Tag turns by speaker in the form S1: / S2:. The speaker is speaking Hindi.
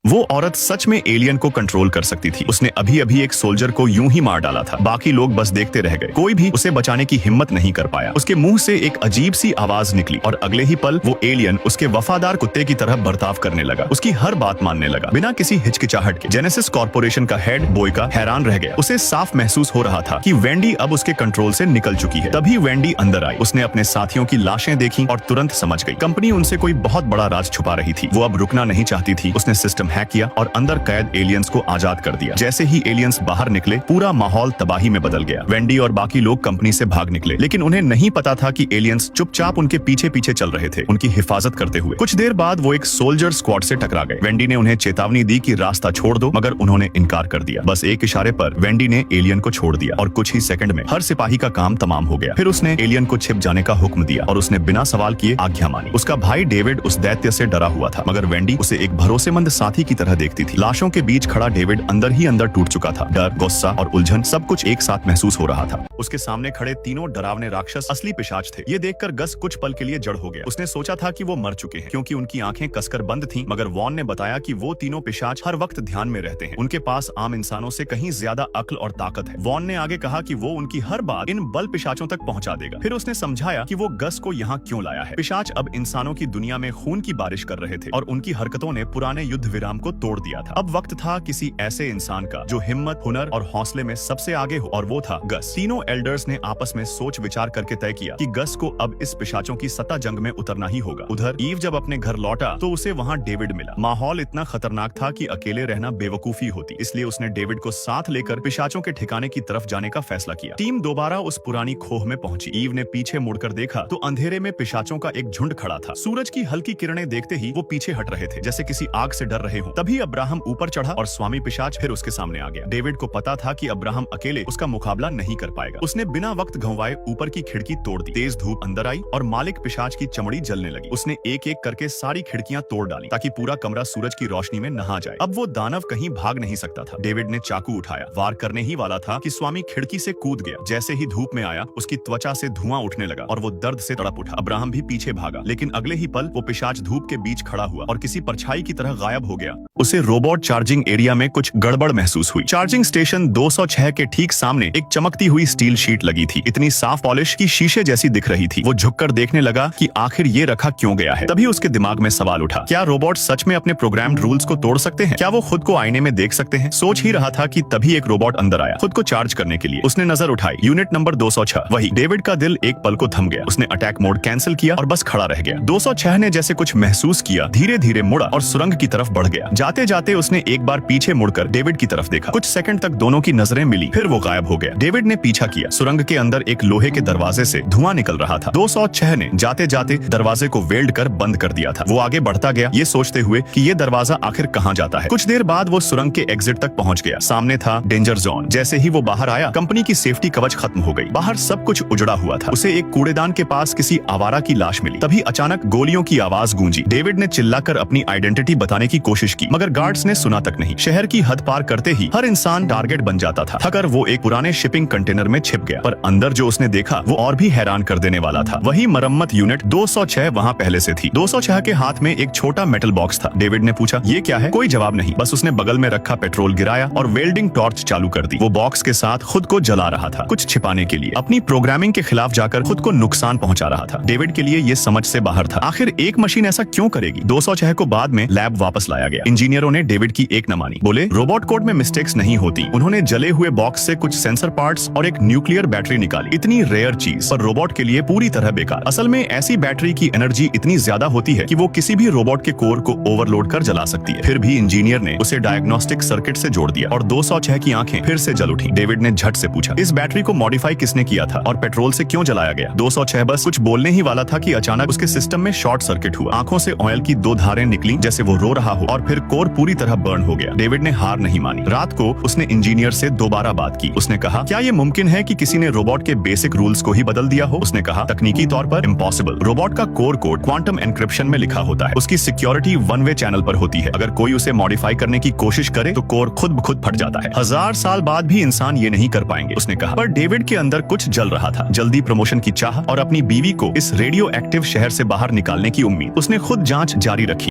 S1: वो औरत सच में एलियन को कंट्रोल कर सकती थी। उसने अभी अभी एक सोल्जर को यूं ही मार डाला था। बाकी लोग बस देखते रह गए। कोई भी उसे बचाने की हिम्मत नहीं कर पाया। उसके मुंह से एक अजीब सी आवाज निकली और अगले ही पल वो एलियन उसके वफादार कुत्ते की तरह बर्ताव करने लगा। उसकी हर बात मानने लगा बिना किसी हिचकिचाहट के। जेनेसिस कॉर्पोरेशन का हेड बोयका हैरान रह गया। उसे साफ महसूस हो रहा था कि वेंडी अब उसके कंट्रोल से निकल चुकी है। तभी वेंडी अंदर आई। उसने अपने साथियों की लाशें देखी और तुरंत समझ गई कंपनी उनसे कोई बहुत बड़ा राज छुपा रही थी। वो अब रुकना नहीं चाहती थी। उसने सिस्टम हैक किया और अंदर कैद एलियंस को आजाद कर दिया। जैसे ही एलियंस बाहर निकले पूरा माहौल तबाही में बदल गया। वेंडी और बाकी लोग कंपनी से भाग निकले, लेकिन उन्हें नहीं पता था कि एलियंस चुपचाप उनके पीछे पीछे चल रहे थे, उनकी हिफाजत करते हुए। कुछ देर बाद वो एक सोल्जर स्क्वाड से टकरा गए। वेंडी ने उन्हें चेतावनी दी कि रास्ता छोड़ दो, मगर उन्होंने इनकार कर दिया। बस एक इशारे पर वेंडी ने एलियन को छोड़ दिया और कुछ ही सेकंड में हर सिपाही का काम तमाम हो गया। फिर उसने एलियन को छिप जाने का हुक्म दिया और उसने बिना सवाल किए आज्ञा मानी। उसका भाई डेविड उस दैत्य से डरा हुआ था, मगर वेंडी उसे एक भरोसेमंद साथी की तरह देखती थी। लाशों के बीच खड़ा डेविड अंदर ही अंदर टूट चुका था। डर, गुस्सा और उलझन सब कुछ एक साथ महसूस हो रहा था। उसके सामने खड़े तीनों डरावने राक्षस असली पिशाच थे। ये देखकर गस कुछ पल के लिए जड़ हो गया। उसने सोचा था कि वो मर चुके हैं क्योंकि उनकी आंखें कसकर बंद थीं, मगर वॉन ने बताया कि वो तीनों पिशाच हर वक्त ध्यान में रहते हैं। उनके पास आम इंसानों से कहीं ज्यादा अक्ल और ताकत है। वॉन ने आगे कहा कि वो उनकी हर बात इन बल पिशाचों तक पहुंचा देगा। फिर उसने समझाया कि वो गस को यहाँ क्यों लाया है। पिशाच अब इंसानों की दुनिया में खून की बारिश कर रहे थे और उनकी हरकतों ने पुराने युद्ध विराम को तोड़ दिया था। अब वक्त था किसी ऐसे इंसान का जो हिम्मत, हुनर और हौसले में सबसे आगे हो, और वो था गस। तीनों एल्डर्स ने आपस में सोच विचार करके तय किया कि गस को अब इस पिशाचों की सत्ता जंग में उतरना ही होगा। उधर ईव जब अपने घर लौटा तो उसे वहाँ डेविड मिला। माहौल इतना खतरनाक था कि अकेले रहना बेवकूफी होती, इसलिए उसने डेविड को साथ लेकर पिशाचों के ठिकाने की तरफ जाने का फैसला किया। टीम दोबारा उस पुरानी खोह में पहुंची। ईव ने पीछे मुड़कर देखा तो अंधेरे में पिशाचों का एक झुंड खड़ा था। सूरज की हल्की किरणें देखते ही वो पीछे हट रहे थे, जैसे किसी आग से डर रहे हों। तभी अब्राहम ऊपर चढ़ा और स्वामी पिशाच फिर उसके सामने आ गया। डेविड को पता था कि अब्राहम अकेले उसका मुकाबला नहीं कर पाएगा। उसने बिना वक्त गंवाए ऊपर की खिड़की तोड़ दी। तेज धूप अंदर आई और मालिक पिशाच की चमड़ी जलने लगी। उसने एक एक करके सारी खिड़कियां तोड़ डाली ताकि पूरा कमरा सूरज की रोशनी में नहा जाए। अब वो दानव कहीं भाग नहीं सकता था। डेविड ने चाकू उठाया, वार करने ही वाला था कि स्वामी खिड़की से कूद गया। जैसे ही धूप में आया उसकी त्वचा से धुआं उठने लगा और वो दर्द से तड़प उठा। अब्राहम भी पीछे भागा, लेकिन अगले ही पल वो पिशाच धूप के बीच खड़ा हुआ और किसी परछाई की तरह गायब हो गया। उसे रोबोट चार्जिंग एरिया में कुछ गड़बड़ महसूस हुई। चार्जिंग स्टेशन 206 के ठीक सामने एक चमकती हुई स्टील शीट लगी थी, इतनी साफ पॉलिश की शीशे जैसी दिख रही थी। वो झुककर देखने लगा कि आखिर ये रखा क्यों गया है। तभी उसके दिमाग में सवाल उठा, क्या रोबोट सच में अपने प्रोग्राम्ड रूल्स को तोड़ सकते हैं? क्या वो खुद को आईने में देख सकते हैं? सोच ही रहा था कि तभी एक रोबोट अंदर आया खुद को चार्ज करने के लिए। उसने नजर उठाई, यूनिट नंबर 206 वही। डेविड का दिल एक पल को थम गया। उसने अटैक मोड कैंसिल किया और बस खड़ा रह गया। 206 ने जैसे कुछ महसूस किया, धीरे धीरे मुड़ा और सुरंग की तरफ बढ़ गया। जाते जाते उसने एक बार पीछे मुड़कर डेविड की तरफ देखा। कुछ सेकंड तक दोनों की नजरें मिली, फिर वो गायब हो गया। डेविड ने पीछा किया। सुरंग के अंदर एक लोहे के दरवाजे से धुआं निकल रहा था। 206 ने जाते जाते दरवाजे को वेल्ड कर बंद कर दिया था। वो आगे बढ़ता गया, ये सोचते हुए कि ये दरवाजा आखिर कहाँ जाता है। कुछ देर बाद वो सुरंग के एग्जिट तक पहुंच गया। सामने था डेंजर जोन। जैसे ही वो बाहर आया कंपनी की सेफ्टी कवच खत्म हो गई। बाहर सब कुछ उजड़ा हुआ था। उसे एक कूड़ेदान के पास किसी आवारा की लाश मिली। तभी अचानक गोलियों की आवाज गूंजी। डेविड ने चिल्लाकर अपनी आइडेंटिटी बताने की कोशिश की, मगर गार्ड्स ने सुना तक नहीं। शहर की हद पार करते ही हर इंसान टारगेट बन जाता था। थकर वो एक पुराने शिपिंग कंटेनर में छिप गया, पर अंदर जो उसने देखा वो और भी हैरान कर देने वाला था। वही मरम्मत यूनिट 206 वहाँ पहले से थी। 206 के हाथ में एक छोटा मेटल बॉक्स था। डेविड ने पूछा, ये क्या है? कोई जवाब नहीं। बस उसने बगल में रखा पेट्रोल गिराया और वेल्डिंग टॉर्च चालू कर दी। वो बॉक्स के साथ खुद को जला रहा था, कुछ छिपाने के लिए, अपनी प्रोग्रामिंग के खिलाफ जाकर खुद को नुकसान पहुंचा रहा था। डेविड के लिए ये समझ से बाहर था। आखिर एक मशीन ऐसा क्यों करेगी? 206 को बाद में लैब वापस लाया गया। इंजीनियरों ने डेविड की एक न मानी। बोले, रोबोट कोड में मिस्टेक्स नहीं होती। उन्होंने जले हुए बॉक्स से कुछ सेंसर पार्ट्स और एक न्यूक्लियर बैटरी निकाली। इतनी रेयर चीज, पर रोबोट के लिए पूरी तरह बेकार। असल में ऐसी बैटरी की एनर्जी इतनी ज्यादा होती है कि वो किसी भी रोबोट के कोर को ओवरलोड कर जला सकती है। फिर भी इंजीनियर ने उसे डायग्नोस्टिक सर्किट से जोड़ दिया और 206 की आंखें फिर से जल उठी। डेविड ने झट से पूछा, इस बैटरी को मॉडिफाई किसने किया था और पेट्रोल से क्यों जलाया गया? 206 बस कुछ बोलने ही वाला था कि अचानक उसके सिस्टम में शॉर्ट सर्किट हुआ। आंखों से ऑयल की 2 धारें निकली जैसे वो रो रहा हो, और फिर कोर पूरी तरह बर्न हो गया। डेविड ने हार नहीं मानी। रात को उसने इंजीनियर से दोबारा बात की। उसने कहा, क्या ये मुमकिन है कि किसी ने रोबोट के बेसिक रूल्स को ही बदल दिया हो? उसने कहा, तकनीकी तौर पर इम्पॉसिबल। रोबोट का कोर कोड क्वांटम एन्क्रिप्शन में लिखा होता है। उसकी सिक्योरिटी वन वे चैनल पर होती है। अगर कोई उसे मॉडिफाई करने की कोशिश करे तो कोर खुद ब खुद फट जाता है। 1000 साल बाद भी इंसान ये नहीं कर पाएंगे, उसने कहा। पर डेविड के अंदर कुछ जल रहा था, जल्दी प्रमोशन की चाह और अपनी बीवी को इस रेडियो एक्टिव शहर से बाहर निकालने की उम्मीद। उसने खुद जांच जारी रखी।